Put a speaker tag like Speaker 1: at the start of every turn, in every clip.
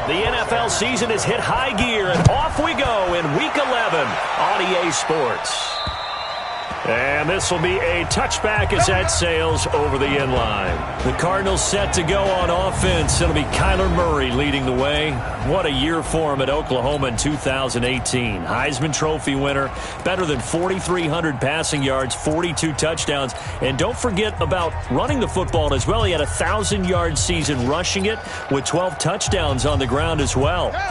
Speaker 1: The NFL season has hit high gear, and off we go in Week 11 on EA Sports. And this will be a touchback as that sails over the end line. The Cardinals set to go on offense. It'll be Kyler Murray leading the way. What a year for him at Oklahoma in 2018. Heisman Trophy winner, better than 4,300 passing yards, 42 touchdowns. And don't forget about running the football as well. He had a 1,000-yard season rushing it with 12 touchdowns on the ground as well.
Speaker 2: Right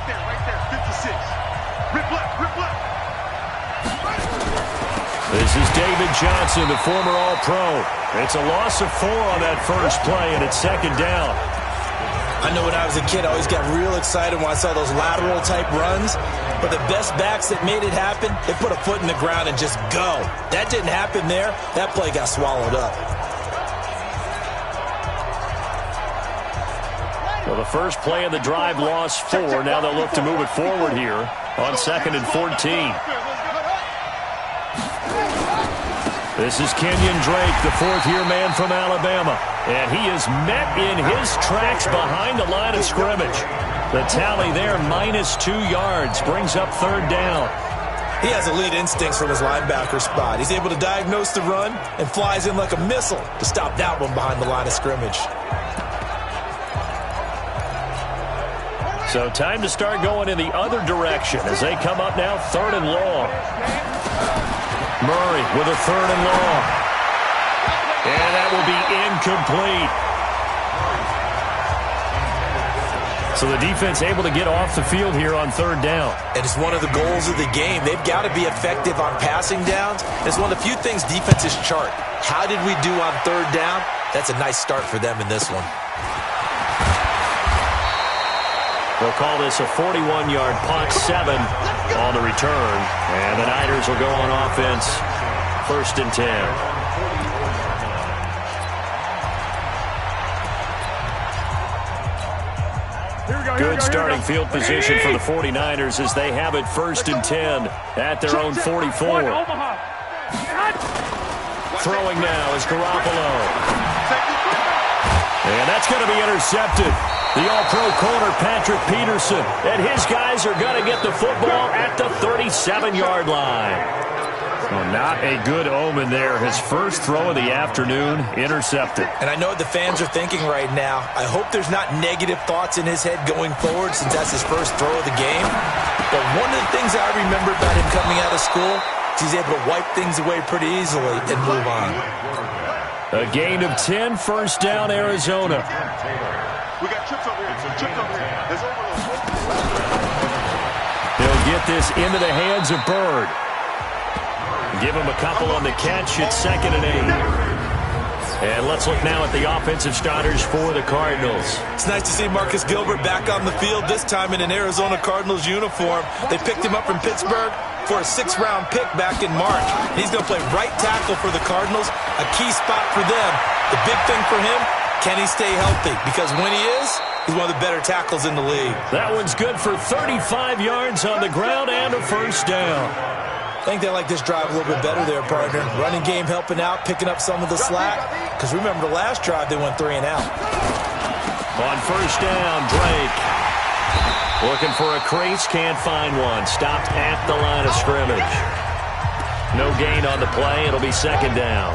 Speaker 2: there, 56. Rip left.
Speaker 1: This is David Johnson, the former All-Pro. It's a loss of 4 on that first play, and it's second down.
Speaker 3: I know when I was a kid, I always got real excited when I saw those lateral-type runs. But the best backs that made it happen, they put a foot in the ground and just go. That didn't happen there. That play got swallowed up.
Speaker 1: Well, the first play of the drive lost 4. Now they'll look to move it forward here on 2nd and 14. This is Kenyon Drake, the fourth-year man from Alabama. And he is met in his tracks behind the line of scrimmage. The tally there, -2 yards, brings up third down.
Speaker 3: He has elite instincts from his linebacker spot. He's able to diagnose the run and flies in like a missile to stop that one behind the line of scrimmage.
Speaker 1: So time to start going in the other direction as they come up now, 3rd and long. Murray with a 3rd and long. And that will be incomplete. So the defense able to get off the field here on 3rd down.
Speaker 3: And it's one of the goals of the game. They've got to be effective on passing downs. It's one of the few things defenses chart. How did we do on 3rd down? That's a nice start for them in this one.
Speaker 1: They'll call this a 41-yard punt, 7 on the return. And the Niners will go on offense, 1st and 10. Good starting field position for the 49ers as they have it 1st and 10 at their own 44. Throwing now is Garoppolo. And that's going to be intercepted. The All-Pro corner, Patrick Peterson, and his guys are going to get the football at the 37-yard line. Well, not a good omen there. His first throw of the afternoon, intercepted.
Speaker 3: And I know what the fans are thinking right now. I hope there's not negative thoughts in his head going forward since that's his first throw of the game. But one of the things I remember about him coming out of school is he's able to wipe things away pretty easily and move on.
Speaker 1: A gain of 10, 1st down, Arizona.
Speaker 2: We got chips over here.
Speaker 1: They'll get this into the hands of Bird. Give him a couple on the catch. It's 2nd and 8. And let's look now at the offensive starters for the Cardinals.
Speaker 3: It's nice to see Marcus Gilbert back on the field, this time in an Arizona Cardinals uniform. They picked him up from Pittsburgh for a 6th-round pick back in March. He's going to play right tackle for the Cardinals, a key spot for them. The big thing for him, can he stay healthy? Because when he is, he's one of the better tackles in the league.
Speaker 1: That one's good for 35 yards on the ground and a 1st down.
Speaker 3: I think they like this drive a little bit better there, partner. Running game helping out, picking up some of the slack. Because remember the last drive, they went 3 and out.
Speaker 1: On 1st down, Drake. Looking for a crease, can't find one. Stopped at the line of scrimmage. No gain on the play. It'll be 2nd down.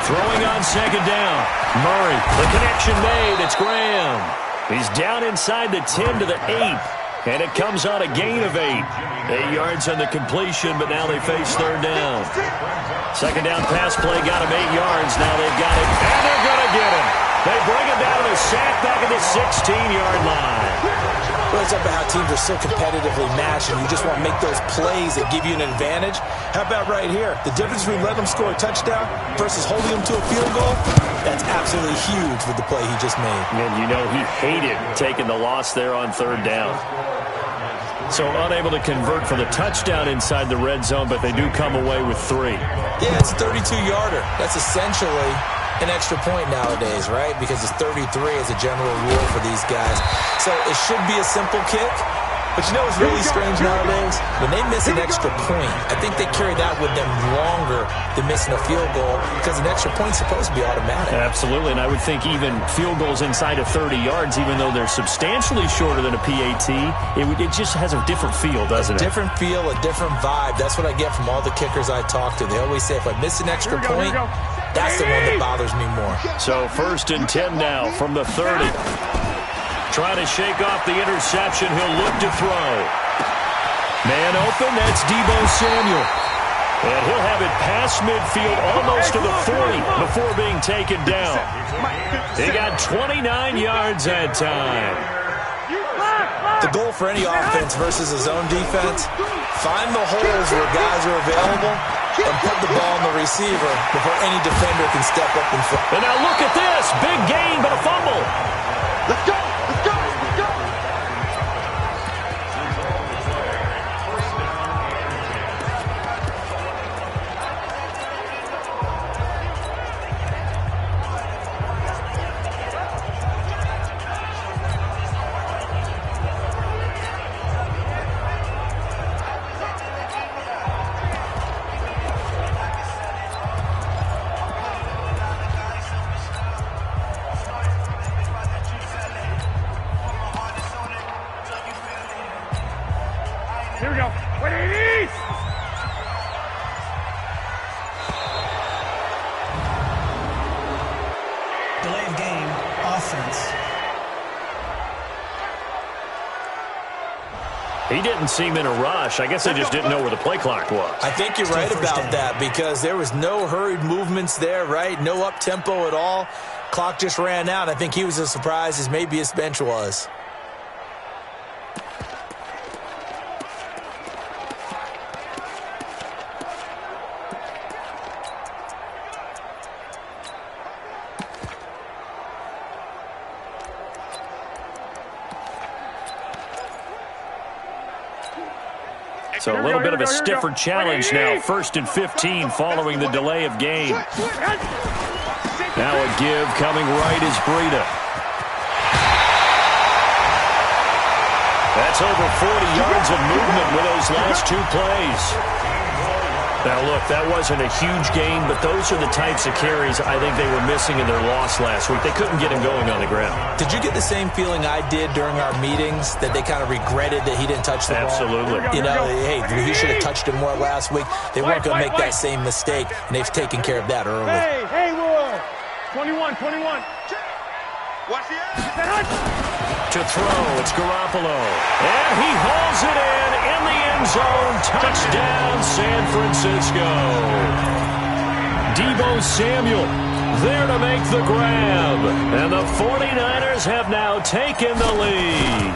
Speaker 1: Throwing on 2nd down. Murray, the connection made. It's Graham. He's down inside the 10 to the 8. And it comes on a gain of 8. 8 yards on the completion, but now they face 3rd down. 2nd down pass play got him 8 yards. Now they've got him, and they're going to get him. They bring him down to the sack back at the 16-yard line.
Speaker 3: Well, it's about how teams are so competitively matched, and you just want to make those plays that give you an advantage. How about right here? The difference between letting them score a touchdown versus holding them to a field goal, that's absolutely huge with the play he just made.
Speaker 1: And you know he hated taking the loss there on 3rd down. So unable to convert for the touchdown inside the red zone, but they do come away with 3.
Speaker 3: Yeah, it's a 32-yarder. That's essentially an extra point nowadays, right? Because it's 33 as a general rule for these guys. So it should be a simple kick, But you know what's really strange nowadays? When they miss an extra point, I think they carry that with them longer than missing a field goal because an extra point's supposed to be automatic.
Speaker 1: Absolutely, and I would think even field goals inside of 30 yards, even though they're substantially shorter than a PAT, it just has a different feel, doesn't it?
Speaker 3: A different feel, a different vibe. That's what I get from all the kickers I talk to. They always say if I miss an extra point, that's the one that bothers me more.
Speaker 1: So 1st and 10 now from the 30. Trying to shake off the interception. He'll look to throw. Man open, that's Deebo Samuel. And he'll have it past midfield almost to the 40 before being taken down. He got 29 yards that time.
Speaker 3: The goal for any offense versus a zone defense, find the holes where guys are available and put the ball on the receiver before any defender can step up in front.
Speaker 1: And now look at this. Big gain, but a fumble.
Speaker 2: Let's go. Let's go. Let's go. Here we go. What it is!
Speaker 4: Delay of game, offense.
Speaker 1: He didn't seem in a rush. I guess they just didn't know where the play clock was.
Speaker 3: I think you're right about that because there was no hurried movements there, right? No up-tempo at all. Clock just ran out. I think he was as surprised as maybe his bench was.
Speaker 1: So a little bit of a stiffer challenge now. 1st and 15 following the delay of game. Now a give coming right is Breida. That's over 40 yards of movement with those last 2 plays. Now, look, that wasn't a huge gain, but those are the types of carries I think they were missing in their loss last week. They couldn't get him going on the ground.
Speaker 3: Did you get the same feeling I did during our meetings, that they kind of regretted that he didn't touch the ball?
Speaker 1: Absolutely.
Speaker 3: You know, hey, he should have touched it more last week. They weren't going to make that same mistake, and they've taken care of that early.
Speaker 2: Hey, Haywood! 21. Watch the edge.
Speaker 1: To throw, it's Garoppolo. And he hauls it in the end zone. Touchdown, San Francisco. Deebo Samuel there to make the grab. And the 49ers have now taken the lead.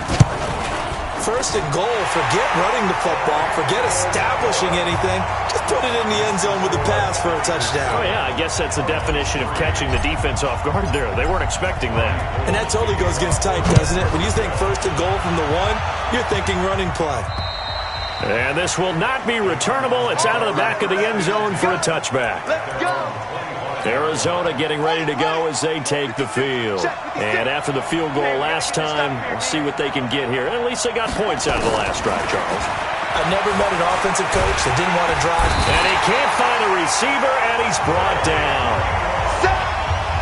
Speaker 3: 1st and goal, forget running the football, forget establishing anything. Just put it in the end zone with a pass for a touchdown.
Speaker 1: Oh, yeah, I guess that's the definition of catching the defense off guard there. They weren't expecting that.
Speaker 3: And that totally goes against type, doesn't it? When you think 1st and goal from the 1, you're thinking running play.
Speaker 1: And this will not be returnable. It's out of the back of the end zone for a touchback.
Speaker 2: Let's go.
Speaker 1: Arizona getting ready to go as they take the field. And after the field goal last time, we'll see what they can get here. At least they got points out of the last drive, Charles.
Speaker 3: I've never met an offensive coach that didn't want to drive.
Speaker 1: And he can't find a receiver, and he's brought down.
Speaker 2: Let's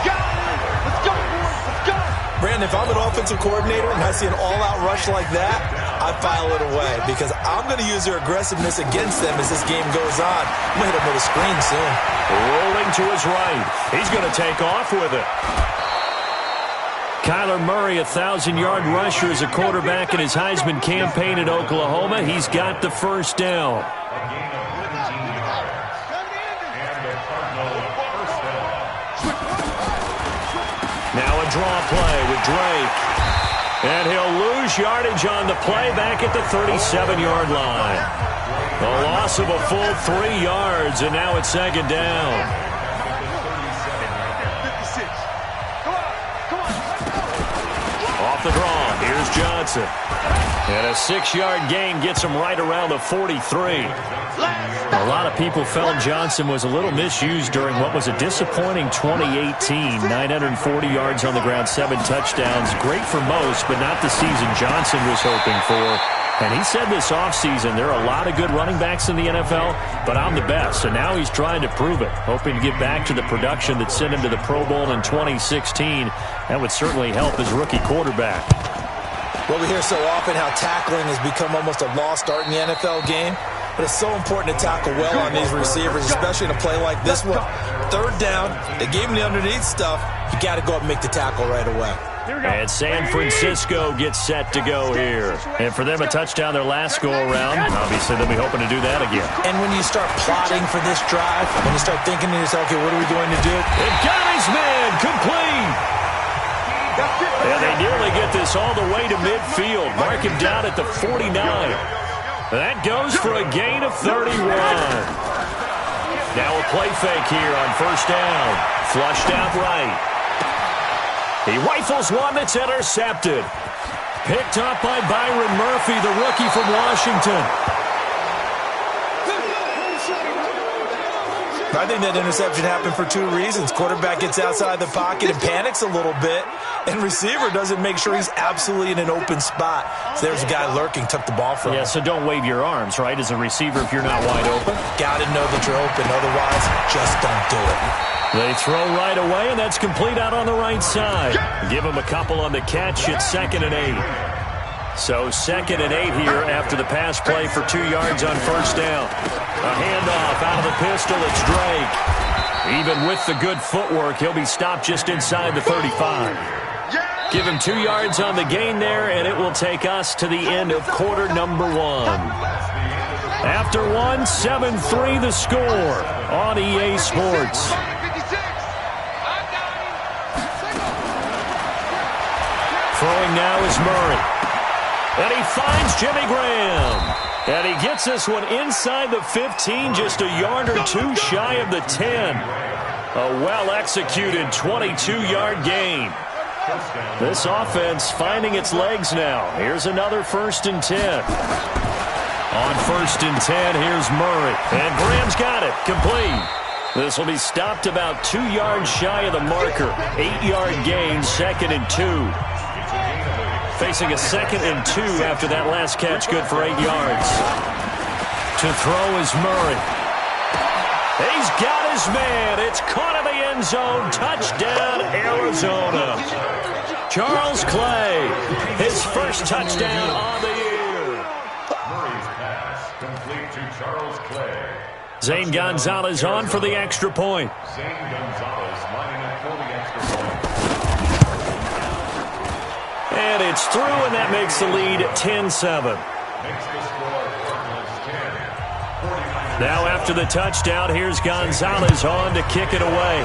Speaker 2: go, boys. Let's go.
Speaker 3: Brandon, if I'm an offensive coordinator and I see an all-out rush like that, I file it away because I'm going to use their aggressiveness against them as this game goes on. I'm going to hit them with a screen soon.
Speaker 1: Rolling to his right. He's going to take off with it. Kyler Murray, 1,000-yard rusher as a quarterback in his Heisman campaign at Oklahoma. He's got the 1st down. Now a draw play with Drake. And he'll lose yardage on the play back at the 37-yard line. A loss of a full 3 yards, and now it's 2nd down.
Speaker 2: 56. Come on.
Speaker 1: Off the draw, here's Johnson. And a 6-yard gain gets him right around the 43. A lot of people felt Johnson was a little misused during what was a disappointing 2018. 940 yards on the ground, 7 touchdowns. Great for most, but not the season Johnson was hoping for. And he said this offseason, there are a lot of good running backs in the NFL, but I'm the best. And now he's trying to prove it, hoping to get back to the production that sent him to the Pro Bowl in 2016. That would certainly help his rookie quarterback.
Speaker 3: Well, we hear so often how tackling has become almost a lost art in the NFL game. But it's so important to tackle well on these receivers, especially in a play like this one. Third down, they gave him the underneath stuff. You got to go up and make the tackle right away.
Speaker 1: And San Francisco gets set to go here. And for them, a touchdown their last go-around. Obviously, they'll be hoping to do that again.
Speaker 3: And when you start plotting for this drive, when you start thinking to yourself, okay, what are we going to do?
Speaker 1: It got his man complete. And they nearly get this all the way to midfield. Mark him down at the 49. That goes for a gain of 31. Now a play fake here on first down. Flushed out right. He rifles one that's intercepted. Picked up by Byron Murphy, the rookie from Washington.
Speaker 3: I think that interception happened for two reasons. Quarterback gets outside the pocket and panics a little bit, and receiver doesn't make sure he's absolutely in an open spot. So there's a guy lurking, took the ball from him.
Speaker 1: Yeah, so don't wave your arms, right, as a receiver if you're not wide open.
Speaker 3: Got to know that you're open, otherwise just don't do it.
Speaker 1: They throw right away, and that's complete out on the right side. Give him a couple on the catch at 2nd and 8. So 2nd and 8 here after the pass play for 2 yards on first down. A handoff out of the pistol. It's Drake. Even with the good footwork, he'll be stopped just inside the 35. Give him 2 yards on the gain there, and it will take us to the end of quarter number 1. After 1, 7-3 the score on EA Sports. Throwing now is Murray. And he finds Jimmy Graham. And he gets this one inside the 15, just a yard or two shy of the 10. A well-executed 22-yard gain. This offense finding its legs now. Here's another 1st and 10. On 1st and 10, here's Murray. And Graham's got it. Complete. This will be stopped about 2 yards shy of the marker. 8-yard gain, 2nd and 2. Facing a 2nd and 2 after that last catch, good for 8 yards. To throw is Murray. He's got his man. It's caught in the end zone. Touchdown, Arizona. Charles Clay, his first touchdown on the year.
Speaker 5: Murray's pass complete to Charles Clay.
Speaker 1: Zane Gonzalez on for the extra point.
Speaker 5: Zane Gonzalez lining up for the extra point.
Speaker 1: And it's through, and that makes the lead 10-7.
Speaker 5: Makes the score Cardinals 10.
Speaker 1: Now after the touchdown, here's Gonzalez on to kick it away.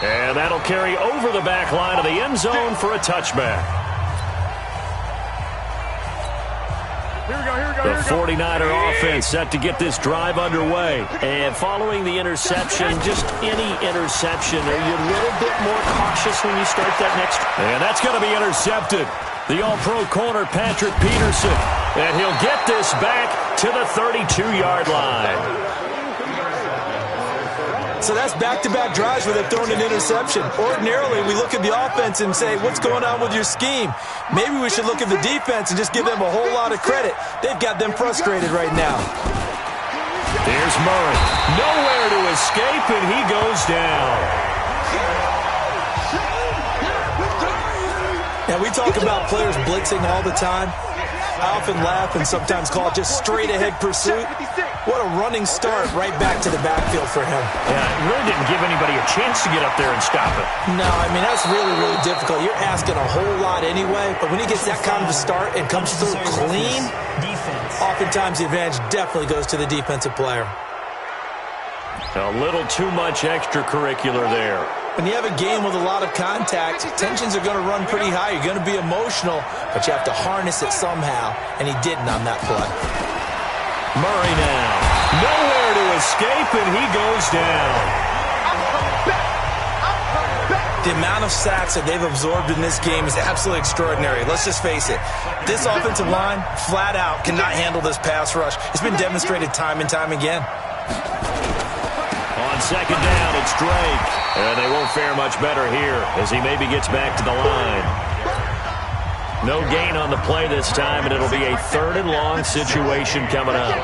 Speaker 1: And that'll carry over the back line of the end zone for a touchback. The 49er offense set to get this drive underway. And following the interception, just any interception, are you a little bit more cautious when you start that next? And that's going to be intercepted. The all-pro corner, Patrick Peterson. And he'll get this back to the 32-yard line.
Speaker 3: So that's back-to-back drives where they've thrown an interception. Ordinarily, we look at the offense and say, what's going on with your scheme? Maybe we should look at the defense and just give them a whole lot of credit. They've got them frustrated right now.
Speaker 1: Here's Murray. Nowhere to escape, and he goes down.
Speaker 3: Now, we talk about players blitzing all the time. I often laugh and sometimes call it just straight-ahead pursuit. What a running start right back to the backfield for him.
Speaker 1: Yeah, it really didn't give anybody a chance to get up there and stop it.
Speaker 3: No, I mean, that's really, really difficult. You're asking a whole lot anyway, but when he gets that kind of a start and comes through clean, oftentimes the advantage definitely goes to the defensive player.
Speaker 1: A little too much extracurricular there.
Speaker 3: When you have a game with a lot of contact, tensions are going to run pretty high. You're going to be emotional, but you have to harness it somehow, and he didn't on that play.
Speaker 1: Murray now. Nowhere to escape, and he goes down.
Speaker 3: The amount of sacks that they've absorbed in this game is absolutely extraordinary. Let's just face it. This offensive line, flat out, cannot handle this pass rush. It's been demonstrated time and time again.
Speaker 1: On second down, it's Drake. And they won't fare much better here as he maybe gets back to the line. No gain on the play this time, and it'll be a 3rd and long situation coming up.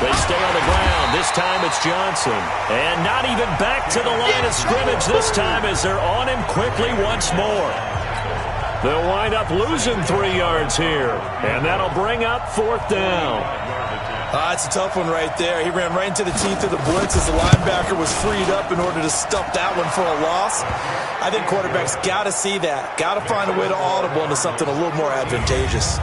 Speaker 1: They stay on the ground. This time it's Johnson. And not even back to the line of scrimmage this time as they're on him quickly once more. They'll wind up losing 3 yards here, and that'll bring up 4th down.
Speaker 3: It's a tough one right there. He ran right into the teeth of the blitz as the linebacker was freed up in order to stuff that one for a loss. I think quarterbacks got to see that. Got to find a way to audible into something a little more advantageous.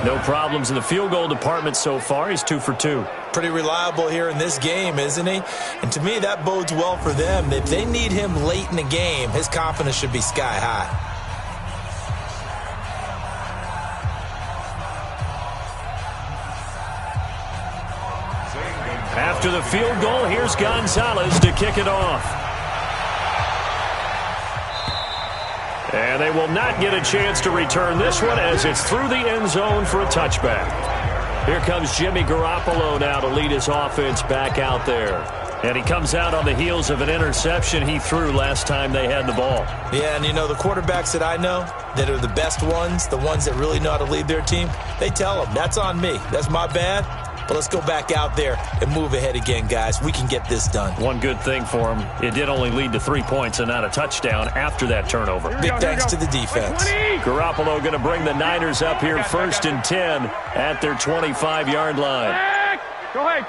Speaker 1: No problems in the field goal department so far. He's 2 for 2.
Speaker 3: Pretty reliable here in this game, isn't he? And to me, that bodes well for them. If they need him late in the game, his confidence should be sky high.
Speaker 1: After the field goal, here's Gonzalez to kick it off. And they will not get a chance to return this one as it's through the end zone for a touchback. Here comes Jimmy Garoppolo now to lead his offense back out there. And he comes out on the heels of an interception he threw last time they had the ball.
Speaker 3: Yeah, and you know, the quarterbacks that I know that are the best ones, the ones that really know how to lead their team, they tell them, that's on me. That's my bad. But let's go back out there and move ahead again, guys. We can get this done.
Speaker 1: One good thing for him, it did only lead to 3 points and not a touchdown after that turnover.
Speaker 3: Big thanks to the defense.
Speaker 1: Garoppolo going to bring the Niners up here 1st and 10 at their 25-yard line.
Speaker 2: Go ahead.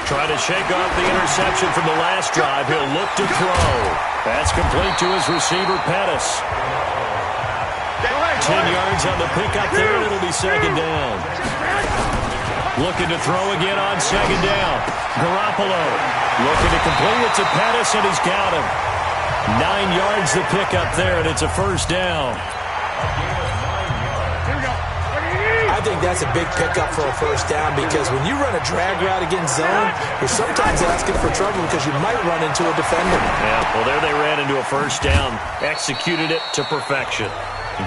Speaker 1: Trying to shake off the interception from the last drive. He'll look to throw. That's complete to his receiver, Pettis. 10 yards on the pickup there, and it'll be 2nd down. Looking to throw again on 2nd down. Garoppolo looking to complete it to Pettis, and he's got him. 9 yards the pickup there, and it's a 1st down.
Speaker 3: I think that's a big pickup for a 1st down because when you run a drag route against zone, you're sometimes asking for trouble because you might run into a defender.
Speaker 1: Yeah, well, there they ran into a 1st down. Executed it to perfection.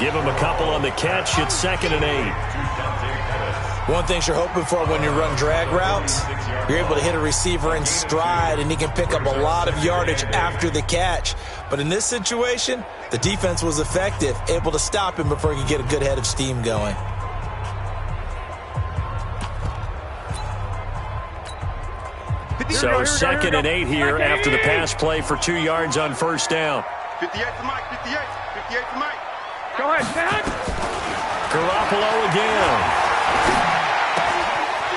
Speaker 1: Give him a couple on the catch. It's 2nd and 8.
Speaker 3: One thing you're hoping for when you run drag routes, you're able to hit a receiver in stride, and he can pick up a lot of yardage after the catch. But in this situation, the defense was effective, able to stop him before he could get a good head of steam going.
Speaker 1: So 2nd and 8 here after the pass play for 2 yards on 1st down.
Speaker 2: 58 for Mike. 58 for Mike. Go ahead.
Speaker 1: Garoppolo again.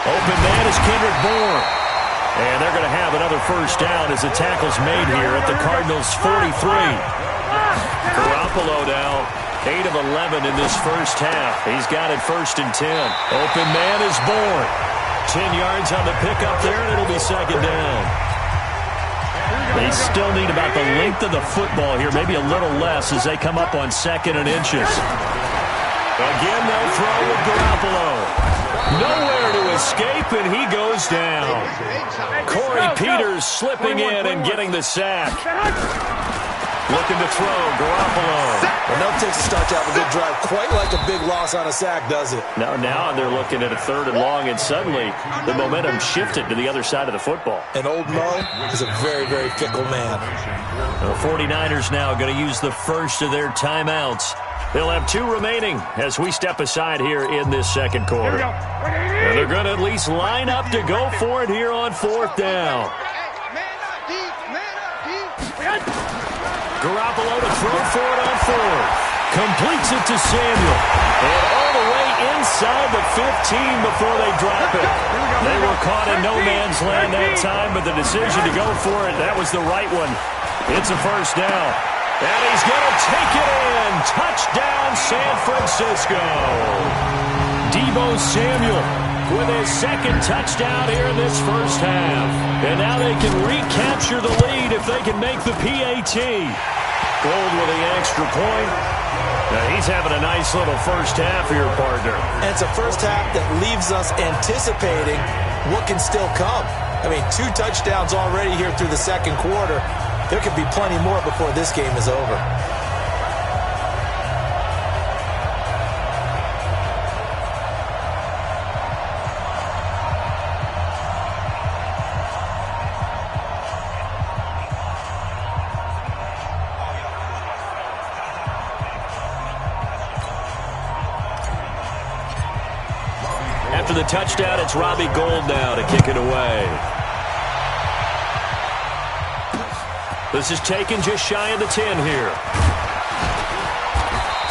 Speaker 1: Open man is Kendrick Bourne. And they're going to have another 1st down as the tackle's made here at the Cardinals' 43. Garoppolo now 8 of 11 in this 1st half. He's got it 1st and 10. Open man is Bourne. 10 yards on the pickup there, and it'll be 2nd down. They still need about the length of the football here, maybe a little less as they come up on 2nd and inches. Again, they'll throw with Garoppolo. Nowhere to escape, and he goes down. Corey Peters slipping in and getting the sack. Looking to throw, Garoppolo.
Speaker 3: Well, no takes to start to have a good drive. Quite like a big loss on a sack, does it?
Speaker 1: Now they're looking at a 3rd and long, and suddenly the momentum shifted to the other side of the football.
Speaker 3: And old Mo is a very, very fickle man.
Speaker 1: The 49ers now going to use the first of their timeouts. They'll have 2 remaining as we step aside here in this 2nd quarter. And they're going to at least line up to go for it here on 4th down. Garoppolo to throw for it on 4th. Completes it to Samuel. And all the way inside the 15 before they drop it. They were caught in no man's land that time, but the decision to go for it, that was the right one. It's a 1st down. And he's going to take it in. Touchdown, San Francisco. Deebo Samuel with his 2nd touchdown here in this 1st half. And now they can recapture the lead if they can make the PAT. Gold with the extra point. Now he's having a nice little 1st half here, partner.
Speaker 3: And it's a 1st half that leaves us anticipating what can still come. I mean, 2 touchdowns already here through the 2nd quarter. There could be plenty more before this game is over.
Speaker 1: the touchdown. It's Robbie Gould now to kick it away. This is taken just shy of the 10 here.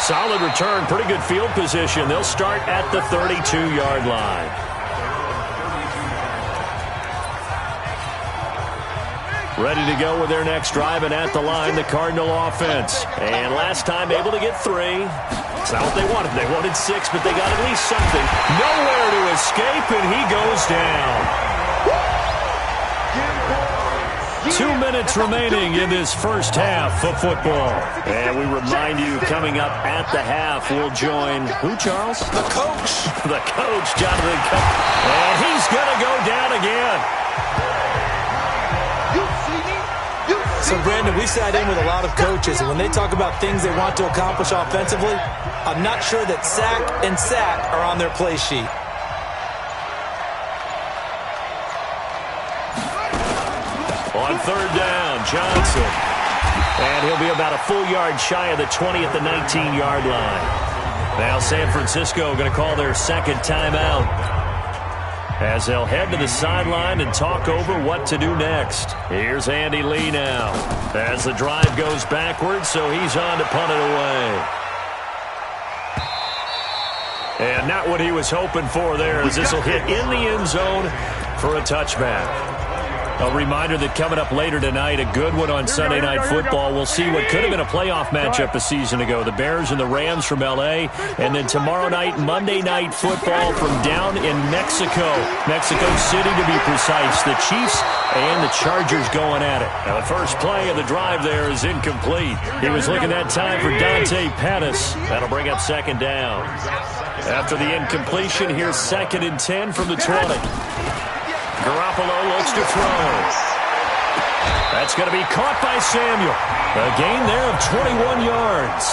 Speaker 1: Solid return, pretty good field position. They'll start at the 32-yard line. Ready to go with their next drive, and at the line, the Cardinal offense. And last time able to get 3. It's not what they wanted. They wanted 6, but they got at least something. Nowhere to escape, and he goes down. 2 minutes remaining in this first half of football. And we remind you, coming up at the half, we'll join who, Charles?
Speaker 3: The coach.
Speaker 1: The coach, Jonathan Cook. And he's going to go down again.
Speaker 3: So, Brandon, we sat in with a lot of coaches, and when they talk about things they want to accomplish offensively, I'm not sure that sack and sack are on their play sheet.
Speaker 1: On third down, Johnson. And he'll be about a full yard shy of the 20 at the 19-yard line. Now San Francisco going to call their second timeout, as they'll head to the sideline and talk over what to do next. Here's Andy Lee now, as the drive goes backwards, so he's on to punt it away. And not what he was hoping for there, as this will hit in the end zone for a touchback. A reminder that coming up later tonight, a good one on Sunday Night Football. We'll see what could have been a playoff matchup a season ago. The Bears and the Rams from L.A. And then tomorrow night, Monday Night Football from down in Mexico. Mexico City, to be precise. The Chiefs and the Chargers going at it. Now, the first play of the drive there is incomplete. He was looking that time for Dante Pettis. That'll bring up second down. After the incompletion, here's 2nd and 10 from the 20. Garoppolo looks to throw. That's going to be caught by Samuel. A gain there of 21 yards.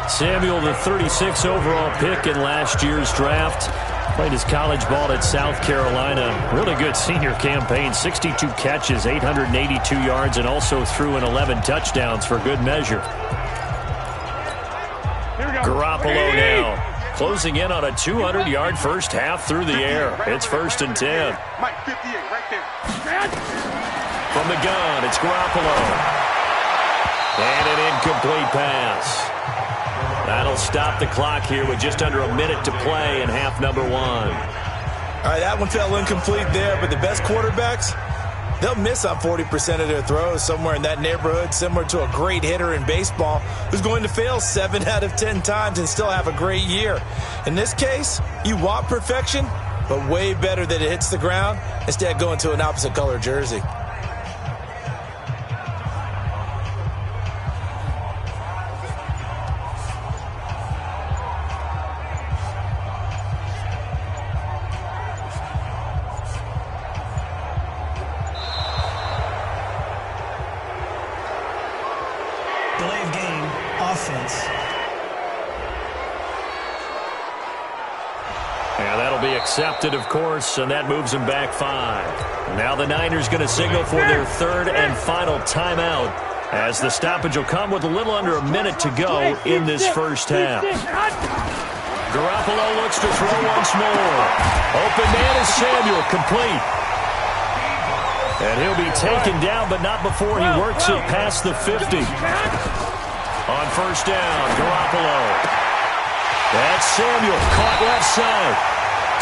Speaker 1: Samuel, the 36 overall pick in last year's draft. Played his college ball at South Carolina. Really good senior campaign. 62 catches, 882 yards, and also threw in 11 touchdowns for good measure. Garoppolo now, closing in on a 200-yard first half through the air. It's 1st and 10.
Speaker 2: Mike 58 right there.
Speaker 1: From the gun, it's Garoppolo. And an incomplete pass. That'll stop the clock here with just under a minute to play in half number 1.
Speaker 3: All right, that one fell incomplete there, but the best quarterbacks, they'll miss on 40% of their throws, somewhere in that neighborhood, similar to a great hitter in baseball who's going to fail 7 out of 10 times and still have a great year. In this case, you want perfection, but way better that it hits the ground instead of going to an opposite color jersey.
Speaker 4: Delay of game, offense.
Speaker 1: And that'll be accepted, of course, and that moves them back 5. Now the Niners going to signal for their 3rd and final timeout, as the stoppage will come with a little under a minute to go in this first half. Garoppolo looks to throw once more. Open man is Samuel, complete. And he'll be taken down, but not before he works it past the 50. On first down, Garoppolo. That's Samuel, caught left side.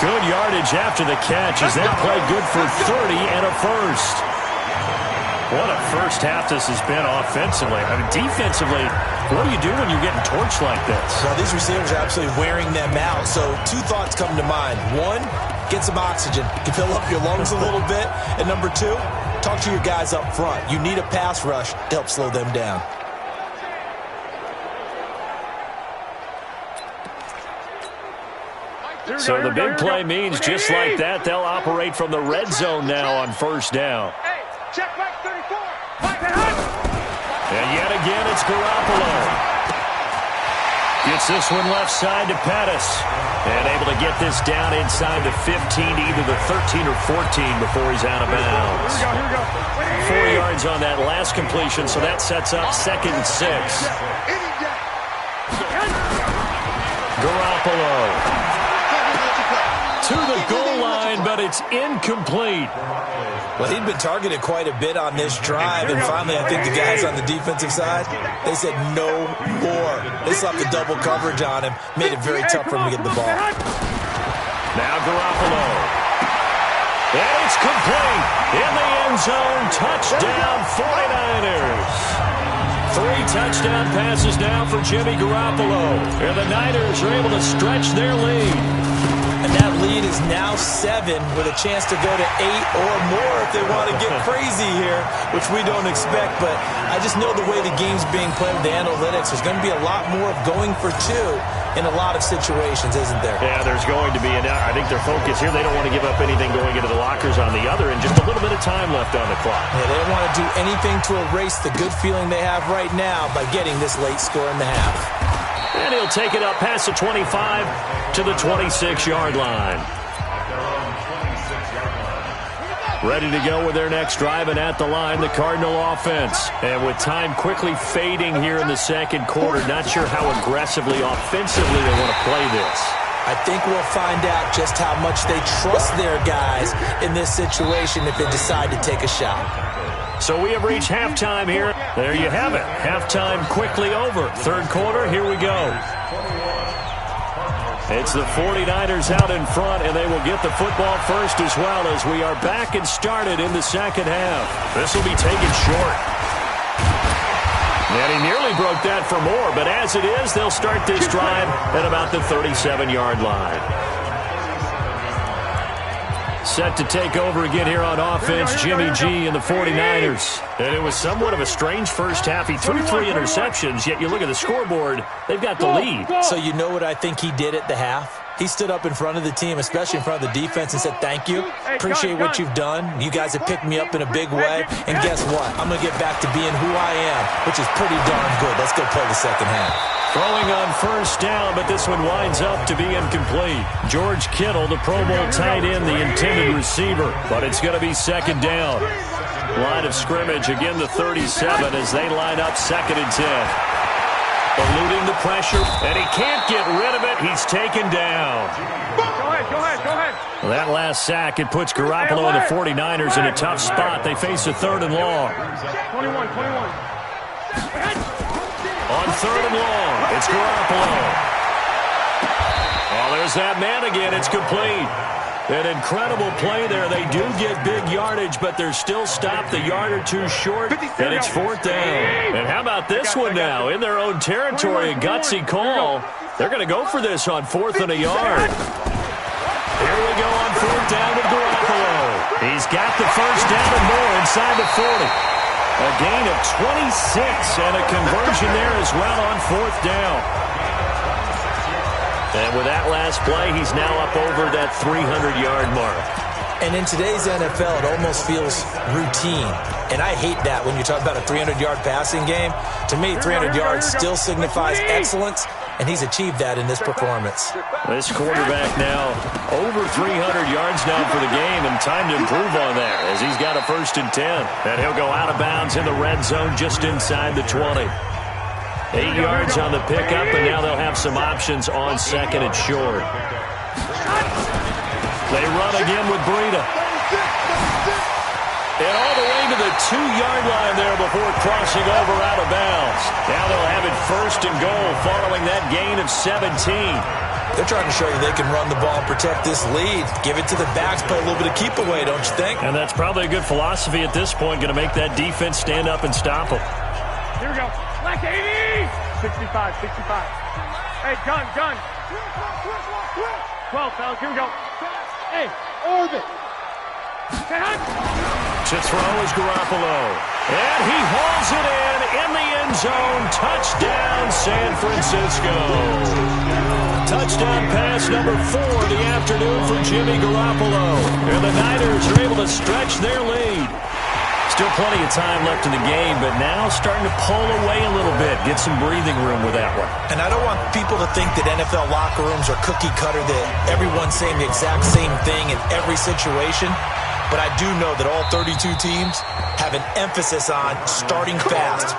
Speaker 1: Good yardage after the catch, as that play good for 30 and a first. What a first half this has been offensively. I mean, defensively, what do you do when you're getting torched like this?
Speaker 3: Well, these receivers are absolutely wearing them out. So 2 thoughts come to mind. 1, get some oxygen. You can fill up your lungs a little bit. And number 2, talk to your guys up front. You need a pass rush to help slow them down.
Speaker 1: So the big play means just like that, they'll operate from the red zone now on first down.
Speaker 2: Hey, check Mike 34.
Speaker 1: And yet again, it's Garoppolo. Gets this one left side to Pettis. And able to get this down inside the 15 to either the 13 or 14 before he's out of bounds.
Speaker 2: Here we go.
Speaker 1: 4 yards on that last completion, so that sets up 2nd and 6. Garoppolo to the goal line, but it's incomplete.
Speaker 3: Well, he'd been targeted quite a bit on this drive, and finally I think the guys on the defensive side, they said no more. They slapped the double coverage on him, made it very tough for him to get the ball.
Speaker 1: Now Garoppolo. And it's complete. In the end zone, touchdown 49ers. 3 touchdown passes now for Jimmy Garoppolo. And the Niners are able to stretch their lead.
Speaker 3: And that lead is now 7 with a chance to go to 8 or more if they want to get crazy here, which we don't expect. But I just know the way the game's being played with the analytics, there's going to be a lot more of going for 2 in a lot of situations, isn't there?
Speaker 1: Yeah, there's going to be. And I think their focus here, they don't want to give up anything going into the lockers on the other, and just a little bit of time left on the clock.
Speaker 3: Yeah, they don't want to do anything to erase the good feeling they have right now by getting this late score in the half.
Speaker 1: And he'll take it up past the 25 to the 26-yard line. Ready to go with their next drive, and at the line, the Cardinal offense. And with time quickly fading here in the second quarter, not sure how aggressively, offensively they want to play this.
Speaker 3: I think we'll find out just how much they trust their guys in this situation if they decide to take a shot.
Speaker 1: So we have reached halftime here. There you have it. Halftime quickly over. Third quarter, here we go. It's the 49ers out in front, and they will get the football first as well as we are back and started in the second half. This will be taken short. And he nearly broke that for more, but as it is, they'll start this drive at about the 37-yard line. Set to take over again here on offense, Jimmy G and the 49ers. And it was somewhat of a strange first half. He threw 3 interceptions, yet you look at the scoreboard, they've got the lead.
Speaker 3: So you know what I think he did at the half? He stood up in front of the team, especially in front of the defense, and said, thank you. Appreciate what you've done. You guys have picked me up in a big way. And guess what? I'm going to get back to being who I am, which is pretty darn good. Let's go play the second half.
Speaker 1: Throwing on first down, but this one winds up to be incomplete. George Kittle, the Pro Bowl tight end, the intended receiver, but it's going to be second down. Line of scrimmage, again the 37 as they line up second and 10. Eluding the pressure, and he can't get rid of it. He's taken down.
Speaker 2: Go ahead.
Speaker 1: Well, that last sack, it puts Garoppolo and the 49ers in a tough spot. They face a third and long.
Speaker 2: 21.
Speaker 1: On third and long, it's Garoppolo. Oh, there's that man again. It's complete. An incredible play there. They do get big yardage, but they're still stopped a yard or two short, and it's fourth down. And how about this one now? In their own territory, a gutsy call. They're going to go for this on 4th and a yard. Here we go on 4th down with Garoppolo. He's got the first down and more inside the 40. A gain of 26 and a conversion there as well on 4th down. And with that last play, he's now up over that 300-yard mark.
Speaker 3: And in today's NFL, it almost feels routine. And I hate that when you talk about a 300-yard passing game. To me, 300 yards still signifies excellence, and he's achieved that in this performance.
Speaker 1: This quarterback now over 300 yards now for the game, and time to improve on that as he's got a 1st and 10. And he'll go out of bounds in the red zone just inside the 20. 8 yards on the pickup, and now they'll have some options on second and short. They run again with Breida. And all the way to the 2-yard line there before crossing over out of bounds. Now they'll have it 1st and goal following that gain of 17.
Speaker 3: They're trying to show you they can run the ball and protect this lead. Give it to the backs, play a little bit of keep away, don't you think?
Speaker 1: And that's probably a good philosophy at this point, going to make that defense stand up and stop them.
Speaker 2: Here we go. Black 80! 65. Hey, gun. 12, fellas. Here we go. Hey, orbit.
Speaker 1: To throw is Garoppolo. And he hauls it in the end zone. Touchdown, San Francisco. Touchdown pass number 4 of the afternoon for Jimmy Garoppolo. And the Niners are able to stretch their lead. Still plenty of time left in the game, but now starting to pull away a little bit. Get some breathing room with that one.
Speaker 3: And I don't want people to think that NFL locker rooms are cookie cutter, that everyone's saying the exact same thing in every situation. but I do know that all 32 teams have an emphasis on starting fast.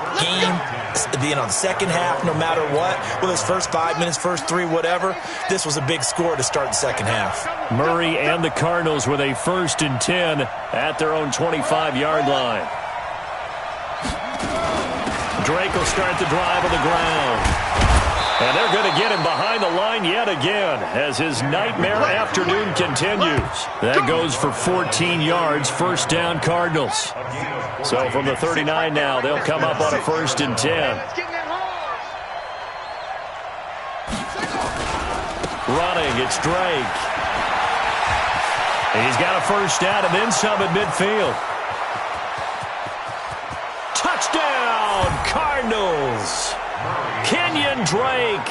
Speaker 3: Being on the second half, no matter what, whether it's first 5 minutes, first 3, whatever, this was a big score to start the second half.
Speaker 1: Murray and the Cardinals with a 1st and 10 at their own 25-yard line. Drake will start the drive on the ground. And they're going to get him behind the line yet again as his nightmare afternoon continues. That goes for 14 yards, 1st down Cardinals. So from the 39 now, they'll come up on a 1st and 10. Running, it's Drake. He's got a 1st down and then some at midfield. Touchdown, Cardinals! Kenyon Drake,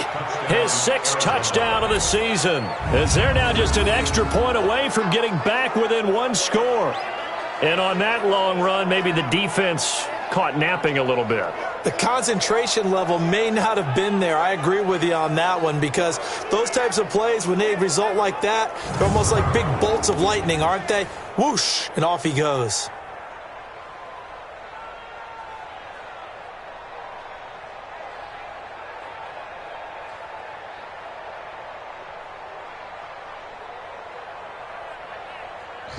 Speaker 1: his 6th touchdown of the season, as they're now just an extra point away from getting back within 1 score. And on that long run, maybe the defense caught napping a little bit.
Speaker 3: The concentration level may not have been there. I agree with you on that one, because those types of plays, when they result like that, they're almost like big bolts of lightning, aren't they? Whoosh, and off he goes.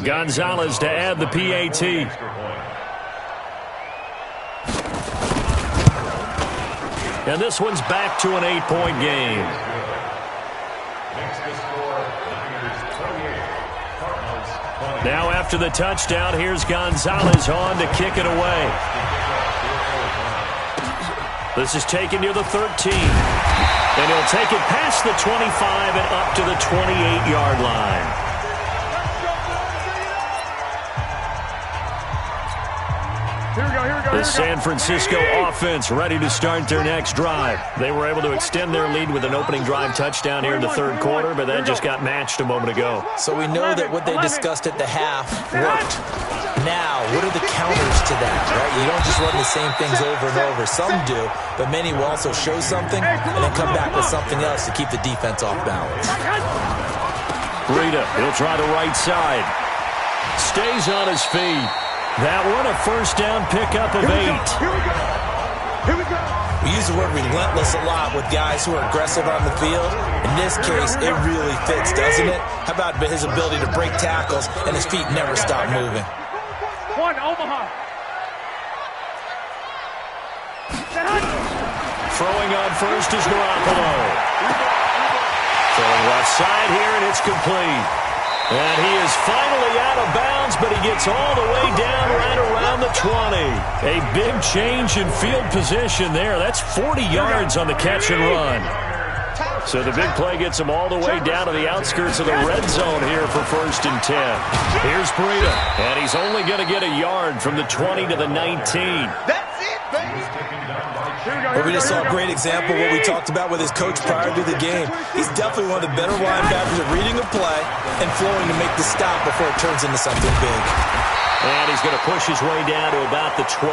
Speaker 1: Gonzalez to add the PAT. And this one's back to an 8-point game. Now after the touchdown, here's Gonzalez on to kick it away. This is taken near the 13. And he'll take it past the 25 and up to the 28-yard line. The San Francisco offense ready to start their next drive. They were able to extend their lead with an opening drive touchdown here in the 3rd quarter, but that just got matched a moment ago.
Speaker 3: So we know that what they discussed at the half worked. Now, what are the counters to that, right? You don't just run the same things over and over. Some do, but many will also show something and then come back with something else to keep the defense off balance.
Speaker 1: Breida, he'll try the right side. Stays on his feet. That one a 1st down pickup of 8.
Speaker 2: Here we go.
Speaker 3: We use the word relentless a lot with guys who are aggressive on the field. In this case, it really fits, doesn't it? How about his ability to break tackles and his feet never stop moving?
Speaker 2: One, Omaha.
Speaker 1: Throwing on first is Garoppolo. Throwing left side here, and it's complete. And he is finally out of bounds, but he gets all the way down right around the 20. A big change in field position there. That's 40 yards on the catch and run. So the big play gets him all the way down to the outskirts of the red zone here for 1st and 10. Here's Breida, and he's only going to get a yard from the 20 to the 19.
Speaker 2: That's it, baby.
Speaker 3: Well, we just saw a great example of what we talked about with his coach prior to the game. He's definitely one of the better linebackers at reading a play and flowing to make the stop before it turns into something big.
Speaker 1: And he's going to push his way down to about the 12.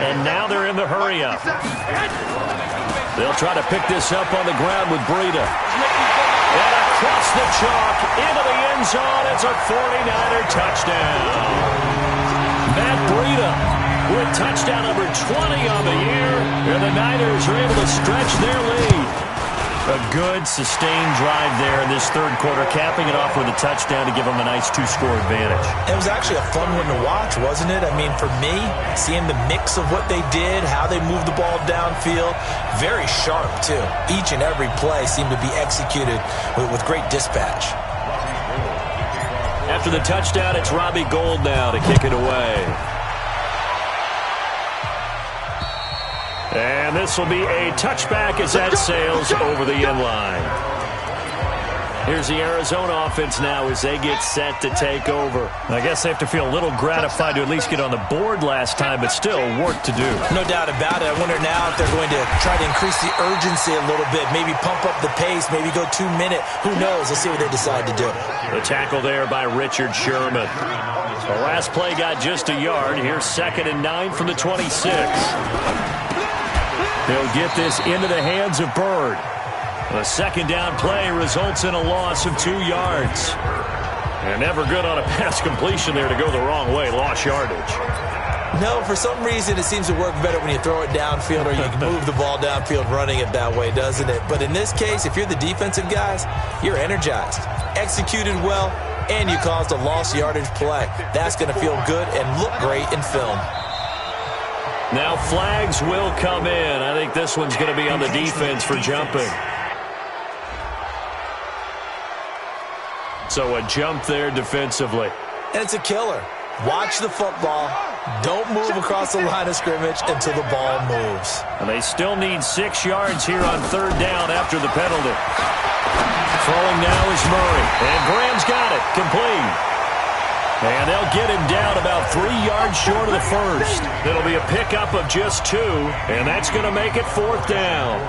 Speaker 1: And now they're in the hurry-up. They'll try to pick this up on the ground with Breida. And across the chalk into the end zone. It's a 49er touchdown. Matt Breida with touchdown number 20 on the year, and the Niners are able to stretch their lead. A good, sustained drive there in this 3rd quarter, capping it off with a touchdown to give them a nice 2-score advantage.
Speaker 3: It was actually a fun one to watch, wasn't it? I mean, for me, seeing the mix of what they did, how they moved the ball downfield, very sharp, too. Each and every play seemed to be executed with great dispatch.
Speaker 1: After the touchdown, it's Robbie Gould now to kick it away. And this will be a touchback as that sails over the end line. Here's the Arizona offense now as they get set to take over. I guess they have to feel a little gratified to at least get on the board last time, but still work to do.
Speaker 3: No doubt about it. I wonder now if they're going to try to increase the urgency a little bit, maybe pump up the pace, maybe go 2-minute. Who knows? Let's see what they decide to do.
Speaker 1: The tackle there by Richard Sherman. The last play got just a yard. Here's 2nd and 9 from the 26. They'll get this into the hands of Bird. The 2nd down play results in a loss of 2 yards. And never good on a pass completion there to go the wrong way. Lost yardage.
Speaker 3: No, for some reason it seems to work better when you throw it downfield or you move the ball downfield running it that way, doesn't it? But in this case, if you're the defensive guys, you're energized, executed well, and you caused a lost yardage play. That's going to feel good and look great in film.
Speaker 1: Now flags will come in. I think this one's going to be on the defense for jumping. So a jump there defensively.
Speaker 3: And it's a killer. Watch the football. Don't move across the line of scrimmage until the ball moves.
Speaker 1: And they still need 6 yards here on 3rd down after the penalty. Throwing now is Murray. And Graham's got it. Complete. And they'll get him down about 3 yards short of the first. It'll be a pickup of just 2, and that's going to make it 4th down.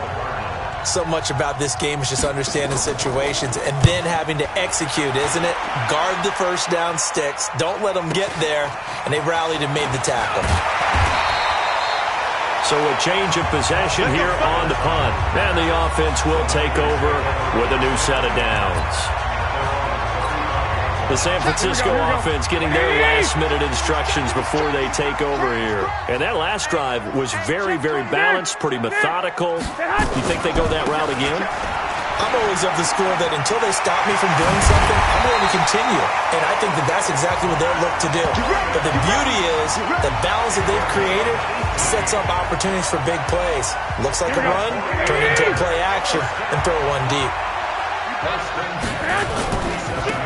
Speaker 3: So much about this game is just understanding situations and then having to execute, isn't it? Guard the first down sticks. Don't let them get there. And they rallied and made the tackle.
Speaker 1: So a change of possession here on the punt. And the offense will take over with a new set of downs. The San Francisco offense getting their last-minute instructions before they take over here. And that last drive was very, very balanced, pretty methodical. You think they go that route again?
Speaker 3: I'm always of the school that until they stop me from doing something, I'm going to continue. And I think that that's exactly what they'll look to do. But the beauty is the balance that they've created sets up opportunities for big plays. Looks like a run, turn into a play action, and throw one deep.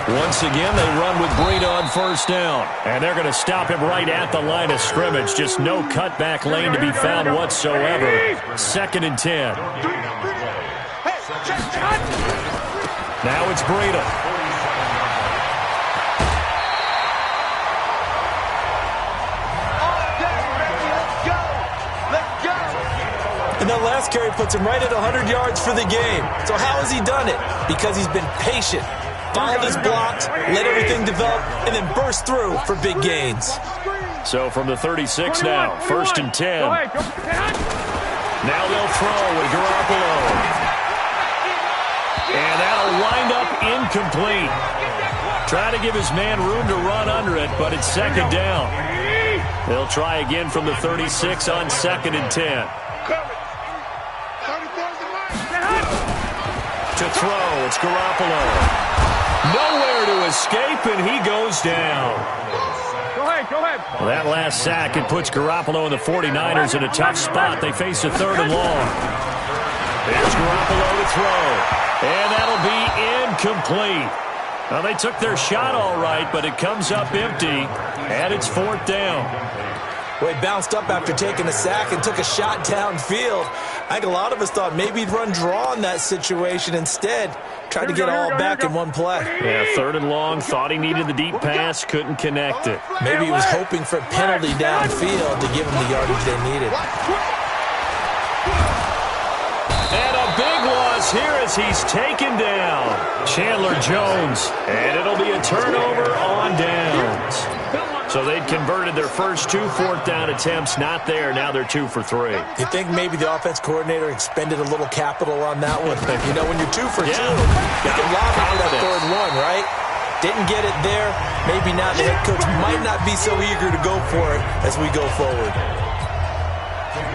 Speaker 1: Once again, they run with Breida on 1st down. And they're going to stop him right at the line of scrimmage. Just no cutback lane to be found whatsoever. 2nd and 10. Now it's Breida.
Speaker 3: And that last carry puts him right at 100 yards for the game. So how has he done it? Because he's been patient, followed his blocks, let everything develop, and then burst through for big gains.
Speaker 1: So from the 36 now, 1st and 10. Now they'll throw with Garoppolo. And that'll wind up incomplete. Try to give his man room to run under it, but it's 2nd down. They'll try again from the 36 on 2nd and 10. To throw, it's Garoppolo. Nowhere to escape, and he goes down.
Speaker 2: Go ahead.
Speaker 1: Well, that last sack, it puts Garoppolo and the 49ers in a tough spot. They face a 3rd and long. There's Garoppolo to throw, and that'll be incomplete. Well, they took their shot all right, but it comes up empty, and it's 4th down.
Speaker 3: Well, he bounced up after taking a sack and took a shot downfield. I think a lot of us thought maybe he'd run draw in that situation instead. Tried to get all back in one play.
Speaker 1: Yeah, 3rd and long, thought he needed the deep pass, couldn't connect it.
Speaker 3: Maybe he was hoping for a penalty downfield to give him the yardage they needed.
Speaker 1: And a big loss here as he's taken down. Chandler Jones, and it'll be a turnover on downs. So they'd converted their first 2 4th down attempts. Not there. Now they're 2 for 3.
Speaker 3: You think maybe the offense coordinator expended a little capital on that one? You know, when you're 2 for 2, you can lob it for that 3rd one, right? Didn't get it there. Maybe now the head coach might not be so eager to go for it as we go forward.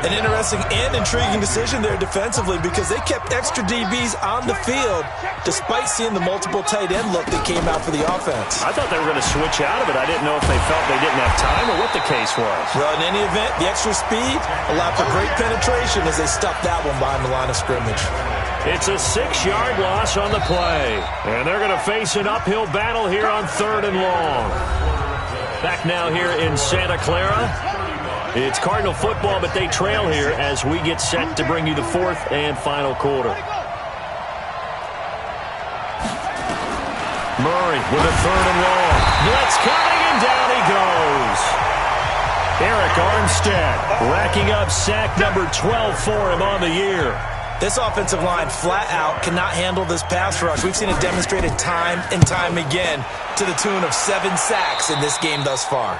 Speaker 3: An interesting and intriguing decision there defensively because they kept extra DBs on the field despite seeing the multiple tight end look that came out for the offense.
Speaker 1: I thought they were going to switch out of it. I didn't know if they felt they didn't have time or what the case was.
Speaker 3: Well, in any event, the extra speed allowed for great penetration as they stuffed that one behind the line of scrimmage.
Speaker 1: It's a 6-yard loss on the play. And they're going to face an uphill battle here on 3rd and long. Back now here in Santa Clara. It's Cardinal football, but they trail here as we get set to bring you the 4th and final quarter. Murray with a 3rd and long. Blitz coming, and down he goes. Eric Armstead racking up sack number 12 for him on the year.
Speaker 3: This offensive line flat out cannot handle this pass rush. We've seen it demonstrated time and time again to the tune of 7 sacks in this game thus far.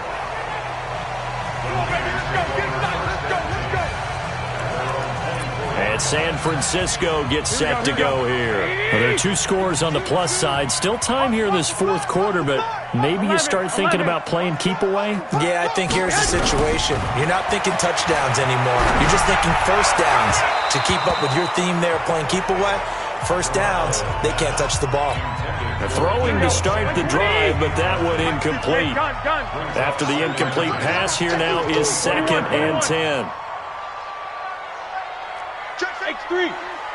Speaker 1: And San Francisco gets set to go here. Well, there are 2 scores on the plus side. Still time here in this fourth quarter, but maybe you start thinking about playing keep away?
Speaker 3: Yeah, I think here's the situation. You're not thinking touchdowns anymore. You're just thinking first downs. To keep up with your theme there, playing keep away, first downs, they can't touch the ball.
Speaker 1: Throwing to start the drive, but that one incomplete. After the incomplete pass, here now is 2nd and 10.
Speaker 2: X3,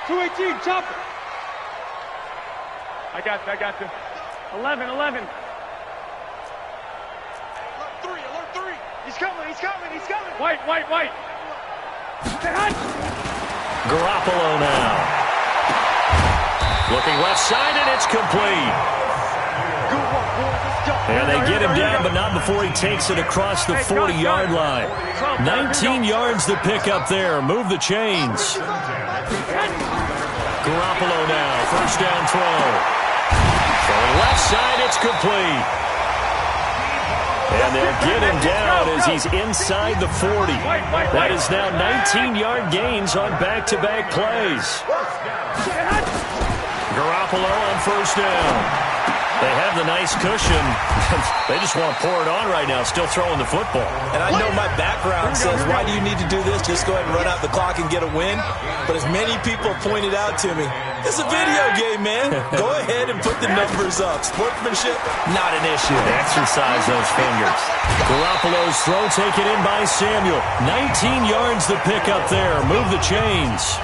Speaker 2: 218, chopper. I got you. 11. Alert 3. He's coming. White.
Speaker 1: Garoppolo now. Looking left side, and it's complete. And they get him down, but not before he takes it across the 40-yard line. 19 yards to pick up there. Move the chains. Garoppolo now, first down throw. From left side, it's complete. And they'll get him down as he's inside the 40. That is now 19-yard gains on back-to-back plays. Garoppolo on first down. They have the nice cushion. They just want to pour it on right now, still throwing the football.
Speaker 3: And I know my background says, why do you need to do this? Just go ahead and run out the clock and get a win. But as many people pointed out to me, it's a video game, man. Go ahead and put the numbers up. Sportsmanship, not an issue.
Speaker 1: Exercise those fingers. Garoppolo's throw taken in by Samuel. 19 yards to pick up there. Move the chains.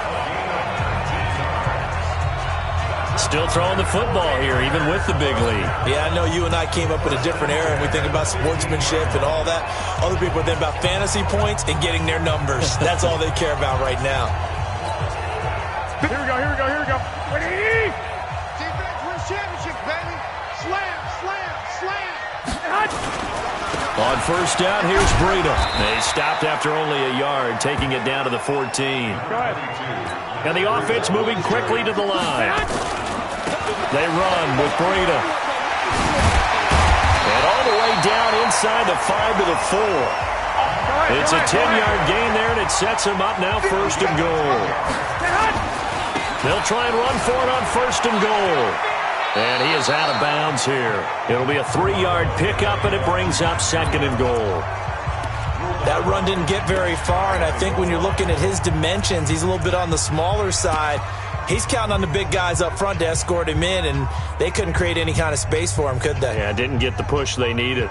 Speaker 1: Still throwing the football here, even with the big lead.
Speaker 3: Yeah, I know you and I came up in a different era, and we think about sportsmanship and all that. Other people think about fantasy points and getting their numbers. That's all they care about right now.
Speaker 2: Here we go. Ready? Defense wins championships, baby. Slam.
Speaker 1: On first down, here's Breida. They stopped after only a yard, taking it down to the 14.
Speaker 2: Go ahead.
Speaker 1: And the offense moving quickly to the line. They run with Breida. And all the way down inside the 5 to the 4. It's a 10-yard gain there, and it sets them up now first and goal. They'll try and run for it on first and goal. And he is out of bounds here. It'll be a 3-yard pickup, and it brings up 2nd and goal.
Speaker 3: That run didn't get very far, and I think when you're looking at his dimensions, he's a little bit on the smaller side. He's counting on the big guys up front to escort him in, and they couldn't create any kind of space for him, could they?
Speaker 1: Yeah, didn't get the push they needed.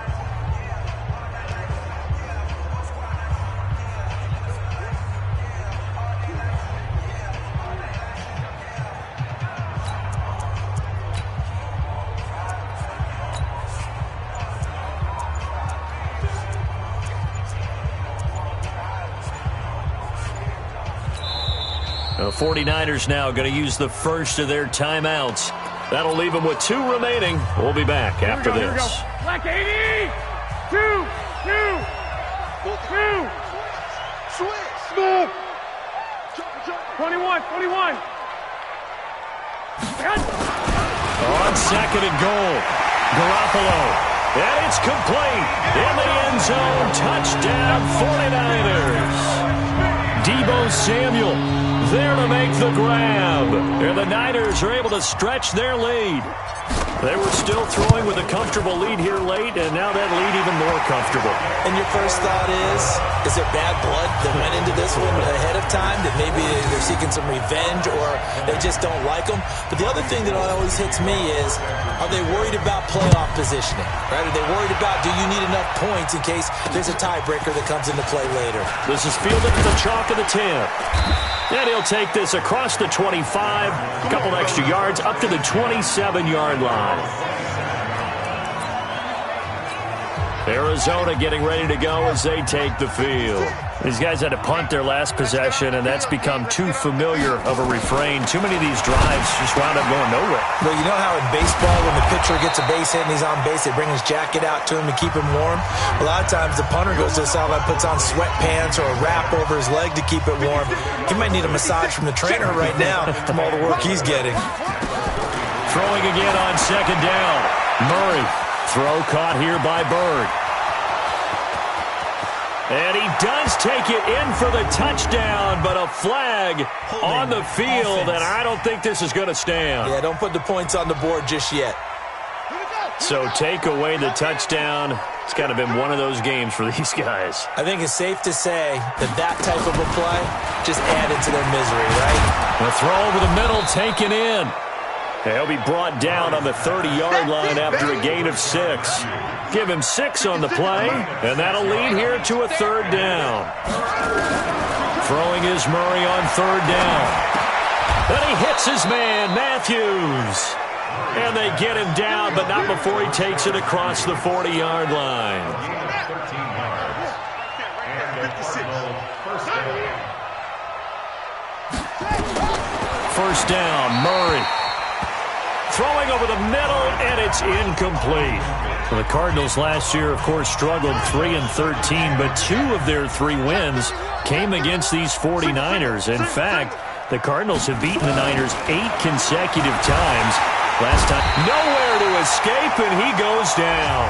Speaker 1: The 49ers now going to use the first of their timeouts. That'll leave them with 2 remaining. We'll be back after this.
Speaker 2: Here we go. Black 80. 2. Switch. 21.
Speaker 1: On 2nd and goal. Garoppolo. And it's complete. In the end zone. Touchdown 49ers. Deebo Samuel there to make the grab. And the Niners are able to stretch their lead. They were still throwing with a comfortable lead here late, and now that lead even more comfortable.
Speaker 3: And your first thought is there bad blood that went into this one ahead of time, that maybe they're seeking some revenge or they just don't like them? But the other thing that always hits me is, are they worried about playoff positioning? Right? Are they worried about, do you need enough points in case there's a tiebreaker that comes into play later?
Speaker 1: This is fielded at the chalk of the 10. And he'll take this across the 25, a couple extra yards, up to the 27-yard line. Arizona getting ready to go as they take the field. These guys had to punt their last possession, and that's become too familiar of a refrain. Too many of these drives just wound up going nowhere.
Speaker 3: Well, you know how in baseball, when the pitcher gets a base hit and he's on base, they bring his jacket out to him to keep him warm? A lot of times the punter goes to the sideline, puts on sweatpants or a wrap over his leg to keep it warm. He might need a massage from the trainer right now from all the work he's getting.
Speaker 1: Throwing again on 2nd down. Murray. Throw caught here by Bird. And he does take it in for the touchdown, but a flag on the field, and I don't think this is going to stand.
Speaker 3: Yeah, don't put the points on the board just yet.
Speaker 1: So take away the touchdown. It's kind of been one of those games for these guys.
Speaker 3: I think it's safe to say that type of a play just added to their misery, right?
Speaker 1: The throw over the middle taken in. He'll be brought down on the 30-yard line after a gain of 6. Give him 6 on the play, and that'll lead here to a 3rd down. Throwing is Murray on 3rd down. Then he hits his man, Matthews. And they get him down, but not before he takes it across the 40-yard line.
Speaker 5: 13 yards. And
Speaker 1: First down, Murray. Throwing over the middle, and it's incomplete. Well, the Cardinals last year, of course, struggled 3-13, but 2 of their 3 wins came against these 49ers. In fact, the Cardinals have beaten the Niners 8 consecutive times. Last time, nowhere to escape, and he goes down.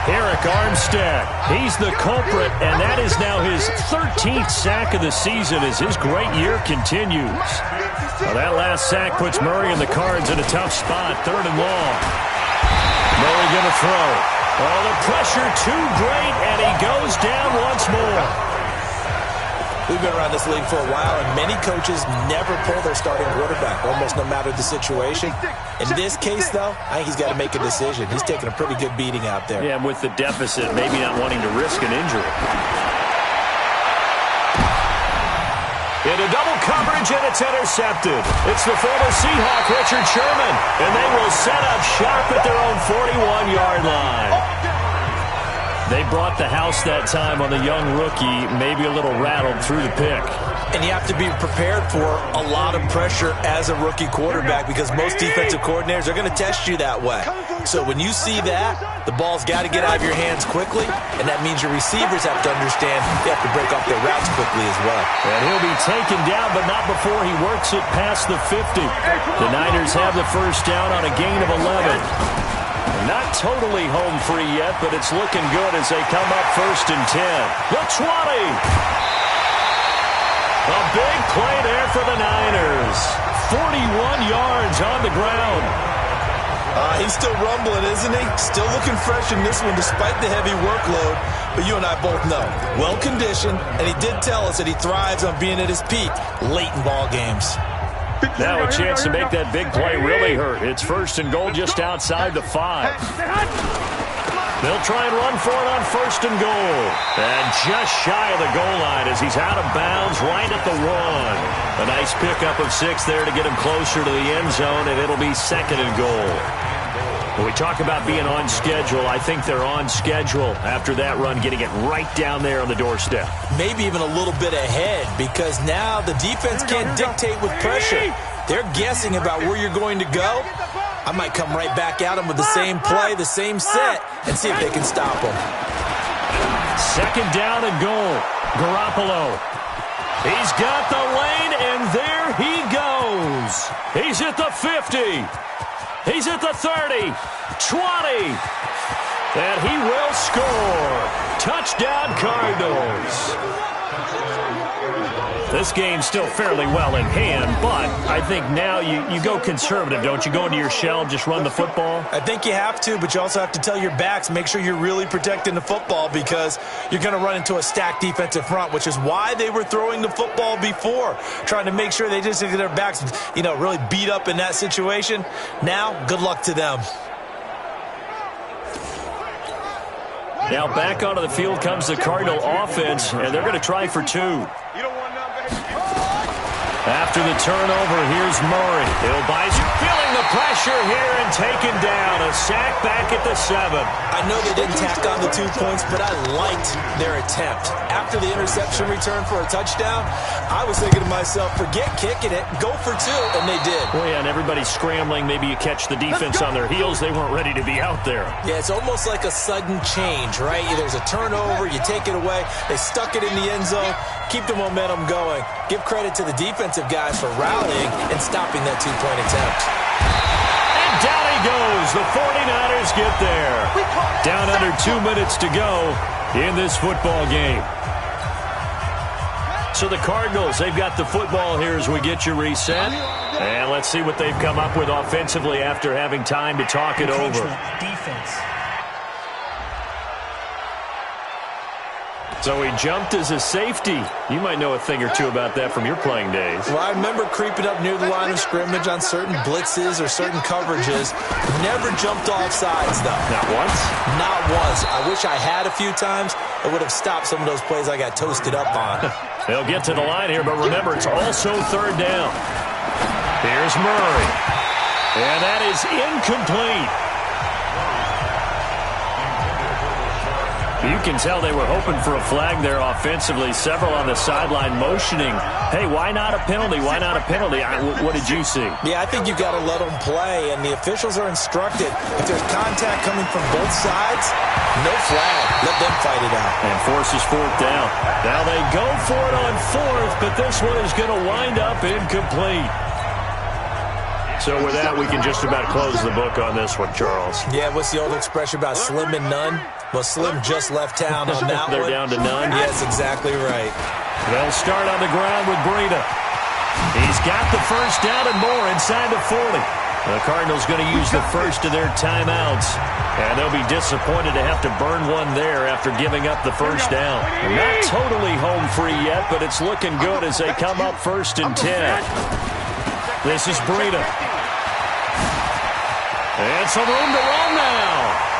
Speaker 1: Eric Armstead, he's the culprit, and that is now his 13th sack of the season as his great year continues. Well, that last sack puts Murray and the Cards in a tough spot, 3rd and long. Murray going to throw. Oh, the pressure too great, and he goes down once more.
Speaker 3: We've been around this league for a while, and many coaches never pull their starting quarterback, almost no matter the situation. In this case, though, I think he's got to make a decision. He's taking a pretty good beating out there.
Speaker 1: Yeah, and with the deficit, maybe not wanting to risk an injury. Into double coverage, and it's intercepted. It's the former Seahawk, Richard Sherman, and they will set up shop at their own 41-yard line. They brought the house that time on the young rookie, maybe a little rattled through the pick.
Speaker 3: And you have to be prepared for a lot of pressure as a rookie quarterback because most defensive coordinators are going to test you that way. So when you see that, the ball's got to get out of your hands quickly, and that means your receivers have to understand they have to break off their routes quickly as well.
Speaker 1: And he'll be taken down, but not before he works it past the 50. The Niners have the first down on a gain of 11. Not totally home free yet, but it's looking good as they come up 1st and 10. The 20. A big play there for the Niners. 41 yards on the ground.
Speaker 3: He's still rumbling, isn't he? Still looking fresh in this one despite the heavy workload. But you and I both know, well-conditioned, and he did tell us that he thrives on being at his peak late in ball games.
Speaker 1: Now a chance to make that big play really hurt. It's 1st and goal just outside the 5. They'll try and run for it on 1st and goal. And just shy of the goal line as he's out of bounds right at the 1. A nice pickup of 6 there to get him closer to the end zone, and it'll be 2nd and goal. When we talk about being on schedule, I think they're on schedule after that run, getting it right down there on the doorstep.
Speaker 3: Maybe even a little bit ahead because now the defense can't dictate with pressure. They're guessing about where you're going to go. I might come right back at them with the same play, the same set, and see if they can stop them.
Speaker 1: 2nd down and goal. Garoppolo. He's got the lane, and there he goes. He's at the 50. He's at the 30, 20, and he will score. Touchdown, Cardinals. This game's still fairly well in hand, but I think now you go conservative, don't you? Go into your shell, just run the football?
Speaker 3: I think you have to, but you also have to tell your backs, make sure you're really protecting the football because you're going to run into a stacked defensive front, which is why they were throwing the football before, trying to make sure they just get their backs, really beat up in that situation. Now, good luck to them.
Speaker 1: Now back onto the field comes the Cardinal offense, and they're going to try for 2. After the turnover, here's Murray. He'll buy, feeling the pressure here and taken down. A sack back at the 7.
Speaker 3: I know they didn't tack on the 2 points, but I liked their attempt. After the interception return for a touchdown, I was thinking to myself, forget kicking it, go for 2, and they did.
Speaker 1: Well, yeah, and everybody's scrambling. Maybe you catch the defense on their heels. They weren't ready to be out there.
Speaker 3: Yeah, it's almost like a sudden change, right? There's a turnover, you take it away, they stuck it in the end zone, keep the momentum going. Give credit to the defensive guys for rallying and stopping that 2-point attempt.
Speaker 1: And down he goes. as the 49ers get there. Down under 2 minutes to go in this football game. So the Cardinals, they've got the football here as we get you reset. And let's see what they've come up with offensively after having time to talk it over.
Speaker 4: Defense.
Speaker 1: So he jumped as a safety. You might know a thing or two about that from your playing days.
Speaker 3: Well, I remember creeping up near the line of scrimmage on certain blitzes or certain coverages. Never jumped off sides, though.
Speaker 1: Not once?
Speaker 3: Not once. I wish I had a few times. It would have stopped some of those plays I got toasted up on.
Speaker 1: They'll get to the line here, but remember, it's also third down. Here's Murray. And that is incomplete. You can tell they were hoping for a flag there offensively. Several on the sideline motioning, hey, why not a penalty? Why not a penalty? What did you see?
Speaker 3: Yeah, I think you've got to let them play, and the officials are instructed. If there's contact coming from both sides, no flag. Let them fight it out.
Speaker 1: And forces fourth down. Now they go for it on fourth, but this one is going to wind up incomplete. So with that, we can just about close the book on this one, Charles.
Speaker 3: Yeah, what's the old expression about slim and none? Well, Slim just left town on that
Speaker 1: They're
Speaker 3: one.
Speaker 1: down to none?
Speaker 3: Yes, exactly right.
Speaker 1: They'll start on the ground with Breida. He's got the first down and more inside the 40. The Cardinals going to use the first of their timeouts, and they'll be disappointed to have to burn one there after giving up the first down. Not totally home free yet, but it's looking good as they come up 1st and 10. This is Breida. And some room to run now.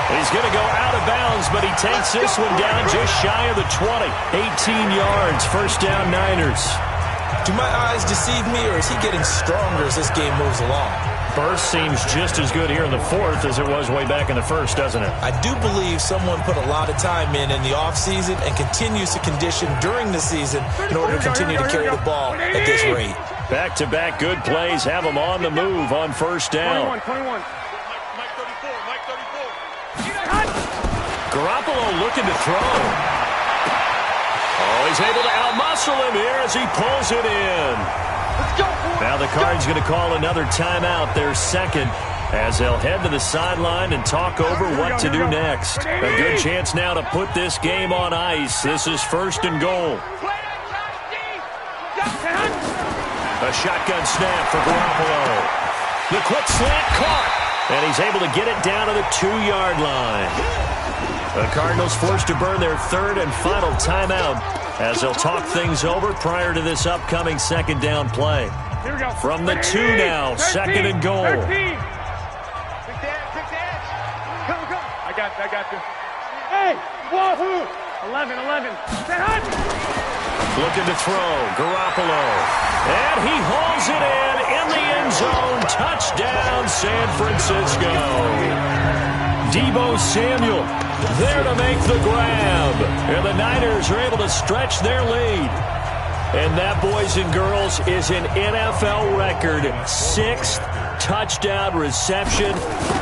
Speaker 1: He's going to go out of bounds, but he takes this one down just shy of the 20. 18 yards, first down Niners.
Speaker 3: Do my eyes deceive me, or is he getting stronger as this game moves along?
Speaker 1: Burst seems just as good here in the fourth as it was way back in the first, doesn't it?
Speaker 3: I do believe someone put a lot of time in the offseason and continues to condition during the season in order to continue to carry the ball at this rate.
Speaker 1: Back-to-back good plays have them on the move on first down.
Speaker 2: 21.
Speaker 1: Garoppolo looking to throw. Oh, he's able to outmuscle him here as he pulls it in. Now the Cards going to call another timeout, their second, as they'll head to the sideline and talk over what to do next. A good chance now to put this game on ice. This is 1st and goal. A shotgun snap for Garoppolo. The quick slant caught, and he's able to get it down to the 2-yard line. The Cardinals forced to burn their third and final timeout as they'll talk things over prior to this upcoming second down play. From the 2 now, 2nd and goal.
Speaker 2: 13. Quick dash. Come. I got you. Hey, wahoo! 11.
Speaker 1: Looking to throw, Garoppolo. And he hauls it in the end zone. Touchdown, San Francisco. Deebo Samuel there to make the grab. And the Niners are able to stretch their lead. And that, boys and girls, is an NFL record. 6th touchdown reception.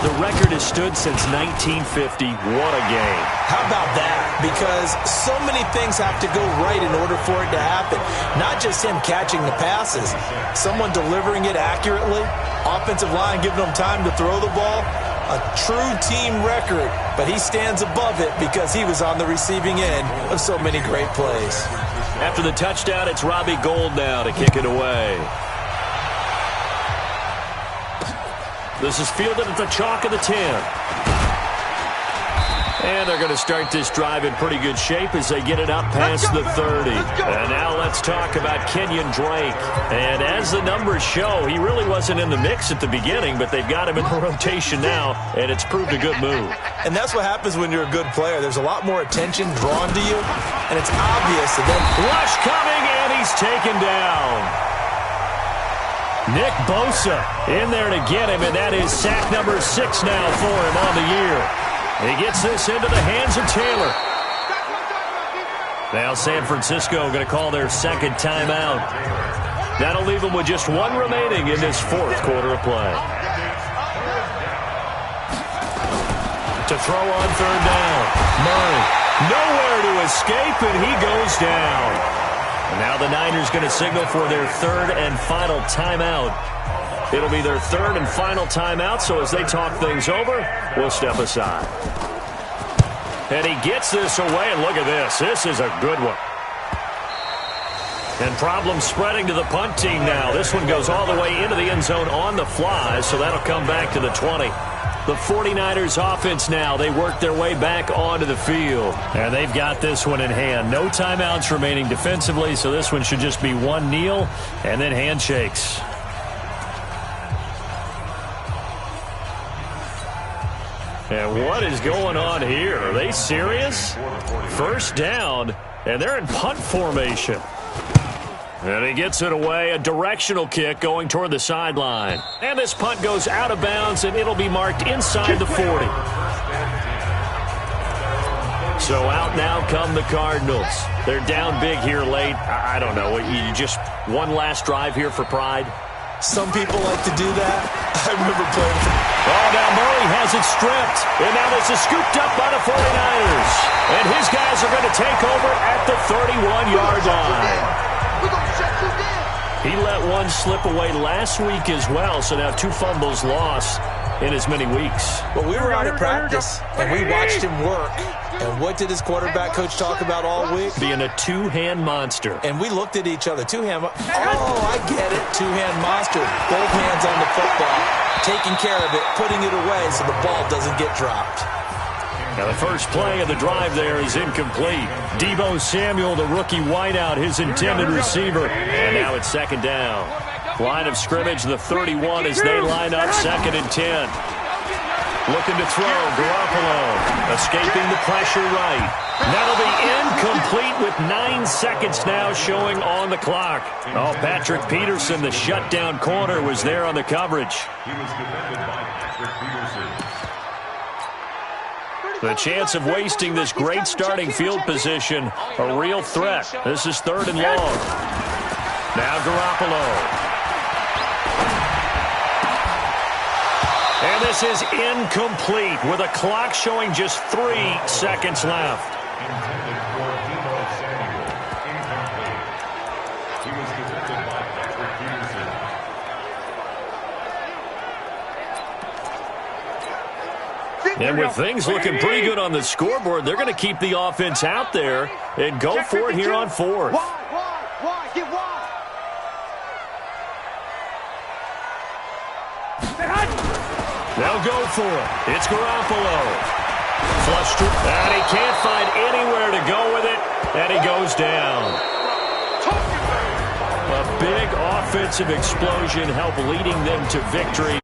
Speaker 1: The record has stood since 1950. What a game.
Speaker 3: How about that? Because so many things have to go right in order for it to happen. Not just him catching the passes. Someone delivering it accurately. Offensive line giving them time to throw the ball. A true team record, but he stands above it because he was on the receiving end of so many great plays.
Speaker 1: After the touchdown, it's Robbie Gould now to kick it away. This is fielded at the chalk of the 10. And they're going to start this drive in pretty good shape as they get it up past the 30. And now let's talk about Kenyon Drake. And as the numbers show, he really wasn't in the mix at the beginning, but they've got him in the rotation now, and it's proved a good move.
Speaker 3: And that's what happens when you're a good player. There's a lot more attention drawn to you, and it's obvious. And then
Speaker 1: rush coming, and he's taken down. Nick Bosa in there to get him, and that is sack number 6 now for him on the year. He gets this into the hands of Taylor. Now San Francisco going to call their second timeout. That'll leave them with just 1 remaining in this 4th quarter of play. To throw on 3rd down. Murray nowhere to escape, and he goes down. And now the Niners going to signal for their 3rd and final timeout. It'll be their third and final timeout, so as they talk things over, we'll step aside. And he gets this away, and look at this. This is a good one. And problems spreading to the punt team now. This one goes all the way into the end zone on the fly, so that'll come back to the 20. The 49ers offense now, they work their way back onto the field. And they've got this one in hand. No timeouts remaining defensively, so this one should just be one kneel and then handshakes. And what is going on here? Are they serious? First down, and they're in punt formation. And he gets it away, a directional kick going toward the sideline. And this punt goes out of bounds, and it'll be marked inside the 40. So out now come the Cardinals. They're down big here late. I don't know. You just one last drive here for pride?
Speaker 3: Some people like to do that. I remember playing for...
Speaker 1: Oh, now Murray has it stripped. And now this is scooped up by the 49ers. And his guys are going to take over at the 31-yard line. He let one slip away last week as well, so now 2 fumbles lost in as many weeks.
Speaker 3: Well, we were out at practice, and we watched him work. And what did his quarterback coach talk about all week?
Speaker 1: Being a two-hand monster.
Speaker 3: And we looked at each other. Two-hand... Oh, I get it. Two-hand monster. Both hands on the football, taking care of it, putting it away so the ball doesn't get dropped.
Speaker 1: Now the first play of the drive there is incomplete. Deebo Samuel, the rookie wideout, his intended receiver. And now it's second down. Line of scrimmage, the 31 as they line up, 2nd and 10. Looking to throw, Garoppolo. Escaping the pressure right. That'll be incomplete with 9 seconds now showing on the clock. Oh, Patrick Peterson, the shutdown corner, was there on the coverage.
Speaker 5: He was defended by Patrick Peterson.
Speaker 1: The chance of wasting this great starting field position, a real threat. This is 3rd and long. Now Garoppolo. And this is incomplete with a clock showing just 3 seconds left.
Speaker 5: Intended for Deebo Samuel. Incomplete. He was defended by Patrick Peterson.
Speaker 1: And with things looking pretty good on the scoreboard, they're going to keep the offense out there and go for it here on 4th.
Speaker 2: Get wide.
Speaker 1: They'll go for it. It's Garoppolo. Flushed, and he can't find anywhere to go with it, and he goes down. A big offensive explosion helped leading them to victory.